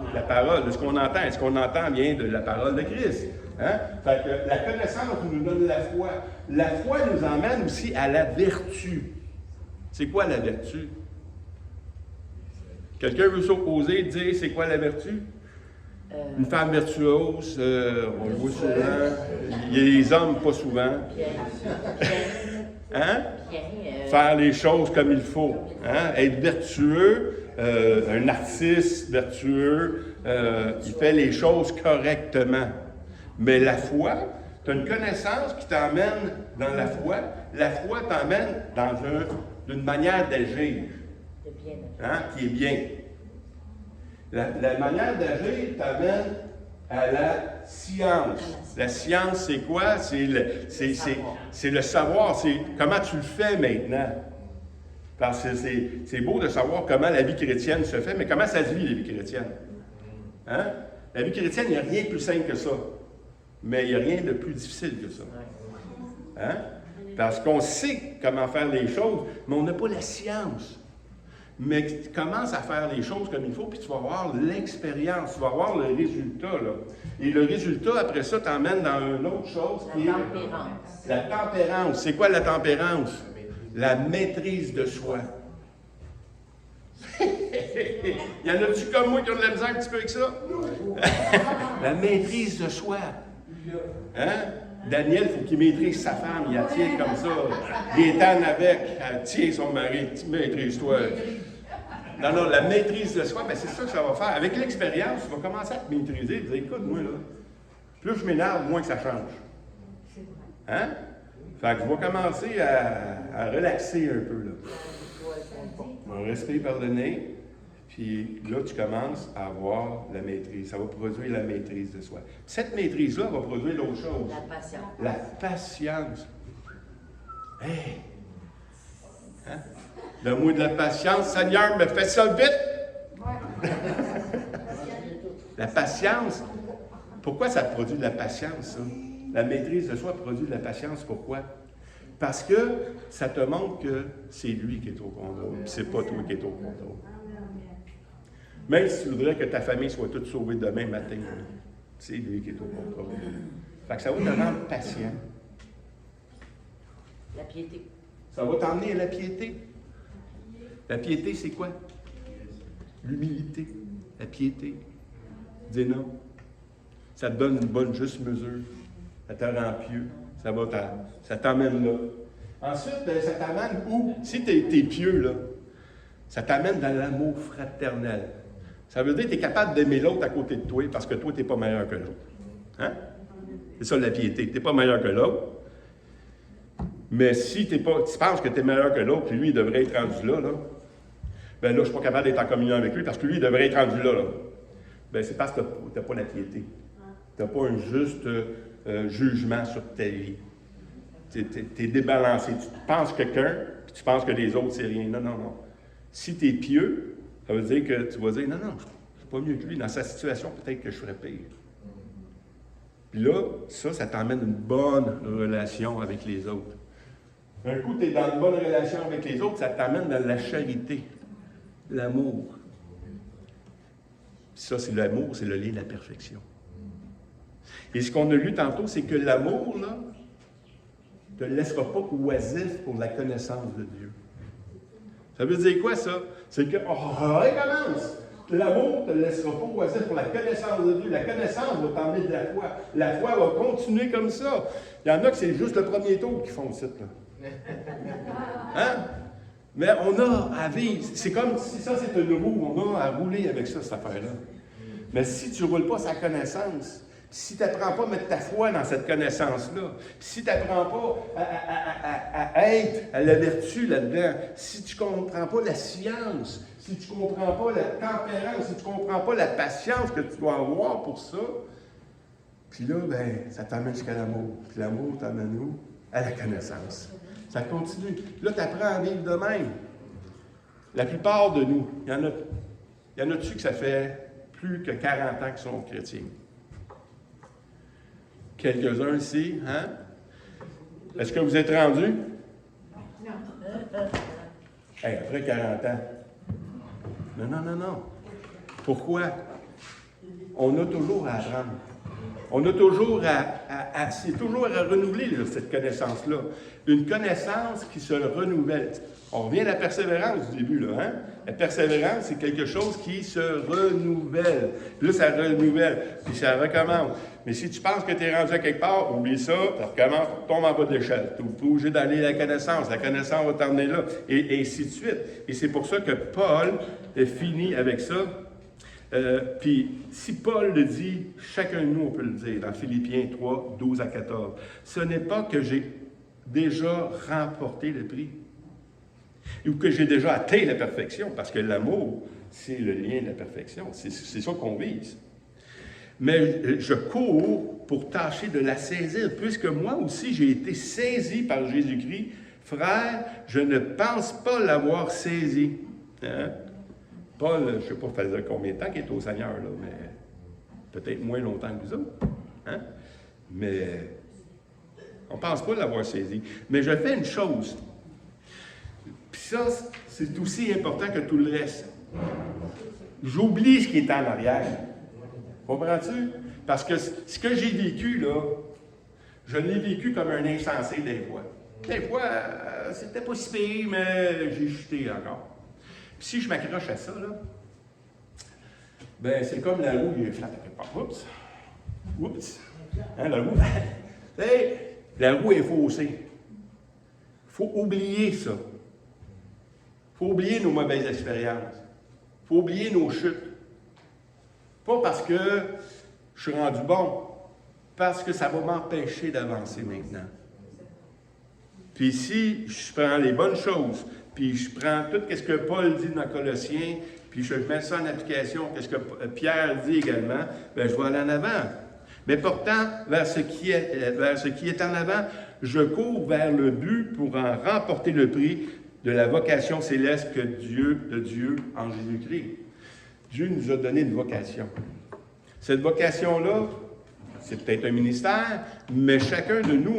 A: de la parole, de ce qu'on entend. Et ce qu'on entend vient de la parole de Christ. Hein? Fait que la connaissance nous donne la foi. La foi nous emmène aussi à la vertu. C'est quoi la vertu? Quelqu'un veut s'opposer, dire c'est quoi la vertu? Une femme virtuose, on le voit souvent. Il y a des hommes, pas souvent. Hein? Faire les choses comme il faut. Hein? Être vertueux, un artiste vertueux, il fait les choses correctement. Mais la foi, tu as une connaissance qui t'emmène dans la foi. La foi t'emmène dans une manière d'agir, hein, qui est bien. La manière d'agir t'amène à la science. La science, c'est quoi? C'est le savoir. C'est comment tu le fais maintenant. Parce que c'est beau de savoir comment la vie chrétienne se fait, mais comment ça se vit, la vie chrétienne? Hein? La vie chrétienne, il n'y a rien de plus simple que ça. Mais il n'y a rien de plus difficile que ça. Hein? Parce qu'on sait comment faire les choses, mais on n'a pas la science. Mais tu commences à faire les choses comme il faut, puis tu vas avoir l'expérience, tu vas avoir le résultat. Là. Et le résultat, après ça, t'emmène dans une autre chose qui
B: La
A: est
B: tempérance.
A: la tempérance. C'est quoi la tempérance? La maîtrise de soi. Il y en a-tu comme moi qui ont de la misère un petit peu avec ça? La maîtrise de soi. Hein? Daniel, il faut qu'il maîtrise sa femme, il la tient comme ça. Gaétane avec, elle tient son mari. Maîtrise-toi. Non, la maîtrise de soi, ben c'est ça que ça va faire. Avec l'expérience, tu vas commencer à te maîtriser. Tu vas dire, écoute, moi, là, plus je m'énerve, moins que ça change. Hein? Fait que je vais commencer à relaxer un peu, là. On respire par le nez, puis là, tu commences à avoir la maîtrise. Ça va produire la maîtrise de soi. Cette maîtrise-là va produire l'autre chose.
B: La patience.
A: La patience. Hey! Hein? Donne-moi de la patience, Seigneur, me fais ça vite! La patience. Pourquoi ça produit de la patience, ça? La maîtrise de soi produit de la patience. Pourquoi? Parce que ça te montre que c'est lui qui est au contrôle, puis c'est pas toi qui es au contrôle. Même si tu voudrais que ta famille soit toute sauvée demain matin, c'est lui qui est au contrôle. Fait que ça va te rendre patient.
B: La piété.
A: Ça va t'emmener à la piété. La piété, c'est quoi? L'humilité. La piété. Dis non. Ça te donne une bonne juste mesure. Ça te rend pieux. Ça t'emmène là. Ensuite, ça t'amène où? Si tu es pieux, là, ça t'amène dans l'amour fraternel. Ça veut dire que tu es capable d'aimer l'autre à côté de toi parce que toi, tu n'es pas meilleur que l'autre. Hein? C'est ça la piété. Tu n'es pas meilleur que l'autre. Mais si tu penses que tu es meilleur que l'autre, puis lui, il devrait être rendu là, ben là, je ne suis pas capable d'être en communion avec lui parce que lui, il devrait être rendu là. Ben, c'est parce que tu n'as pas la piété. Tu n'as pas un juste jugement sur ta vie. Tu es débalancé. Tu penses quelqu'un, puis tu penses que les autres, c'est rien. Non. Si tu es pieux, ça veut dire que tu vas dire, non, je ne suis pas mieux que lui. Dans sa situation, peut-être que je ferais pire. Puis là, ça t'emmène une bonne relation avec les autres. Un coup, tu es dans une bonne relation avec les autres, ça t'amène dans la charité, l'amour. Ça, c'est l'amour, c'est le lien de la perfection. Et ce qu'on a lu tantôt, c'est que l'amour, là, ne te laissera pas oisif pour la connaissance de Dieu. Ça veut dire quoi, ça? C'est que, recommence! L'amour ne te laissera pas oisif pour la connaissance de Dieu. La connaissance va t'emmener de la foi. La foi va continuer comme ça. Il y en a que c'est juste le premier tour qui font ça, là. Hein? Mais on a à vivre. C'est comme si ça, c'est une roue. On a à rouler avec ça, cette affaire-là. Mais si tu ne roules pas sa connaissance, si tu n'apprends pas à mettre ta foi dans cette connaissance-là, si tu n'apprends pas à être à la vertu là-dedans, si tu ne comprends pas la science, si tu ne comprends pas la tempérance, si tu ne comprends pas la patience que tu dois avoir pour ça, puis là, ben, ça t'amène jusqu'à l'amour. Puis l'amour t'amène où? À la connaissance. Ça continue. Là, tu apprends à vivre de même. La plupart de nous, il y en a-tu que ça fait plus que 40 ans qu'ils sont chrétiens? Quelques-uns ici, hein? Est-ce que vous êtes rendus? Non. Hey, après 40 ans. Non. Pourquoi? On a toujours à apprendre. On a toujours c'est toujours à renouveler là, cette connaissance-là. Une connaissance qui se renouvelle. On revient à la persévérance du début, là, hein? La persévérance, c'est quelque chose qui se renouvelle. Puis là, ça renouvelle, puis ça recommence. Mais si tu penses que tu es rendu à quelque part, oublie ça, tu recommences, tu tombes en bas de l'échelle. Tu es obligé d'aller à la connaissance. La connaissance va t'emmener là, et ainsi de suite. Et c'est pour ça que Paul est fini avec ça. Puis, si Paul le dit, chacun de nous, on peut le dire, dans Philippiens 3, 12 à 14. Ce n'est pas que j'ai déjà remporté le prix, ou que j'ai déjà atteint la perfection, parce que l'amour, c'est le lien de la perfection. C'est ça qu'on vise. Mais je cours pour tâcher de la saisir, puisque moi aussi, j'ai été saisi par Jésus-Christ. Frère, je ne pense pas l'avoir saisi. Hein? Paul, je ne sais pas, faisait combien de temps qu'il est au Seigneur, là, mais peut-être moins longtemps que vous autres. Hein? Mais on ne pense pas l'avoir saisi. Mais je fais une chose. Puis ça, c'est aussi important que tout le reste. J'oublie ce qui est en arrière. Comprends-tu? Parce que ce que j'ai vécu, là, je l'ai vécu comme un insensé des fois. Des fois, c'était pas si pire, mais j'ai chuté encore. Puis si je m'accroche à ça, là, ben c'est comme la roue, il est flat à quelque part. Oups! Oups! Hein, la roue, hey, la roue est faussée. Il faut oublier ça. Il faut oublier nos mauvaises expériences. Il faut oublier nos chutes. Pas parce que je suis rendu bon, parce que ça va m'empêcher d'avancer maintenant. Puis si je prends les bonnes choses, puis je prends tout ce que Paul dit dans Colossiens, puis je mets ça en application, ce que Pierre dit également, bien, je vais aller en avant. Mais pourtant, vers ce qui est en avant, je cours vers le but pour en remporter le prix de la vocation céleste de Dieu en Jésus-Christ. Dieu nous a donné une vocation. Cette vocation-là, c'est peut-être un ministère, mais chacun de nous,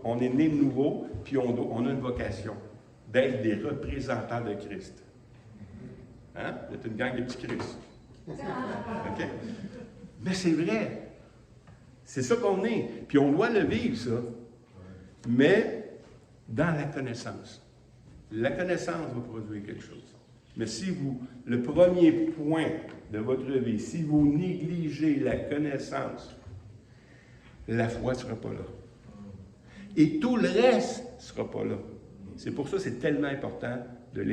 A: on est né de nouveau, puis on a une vocation d'être des représentants de Christ. Hein? Vous êtes une gang de petits Christ. OK? Mais c'est vrai. C'est ça qu'on est. Puis on doit le vivre, ça. Mais dans la connaissance. La connaissance va produire quelque chose. Mais si le premier point de votre vie, si vous négligez la connaissance, la foi ne sera pas là. Et tout le reste ne sera pas là. C'est pour ça que c'est tellement important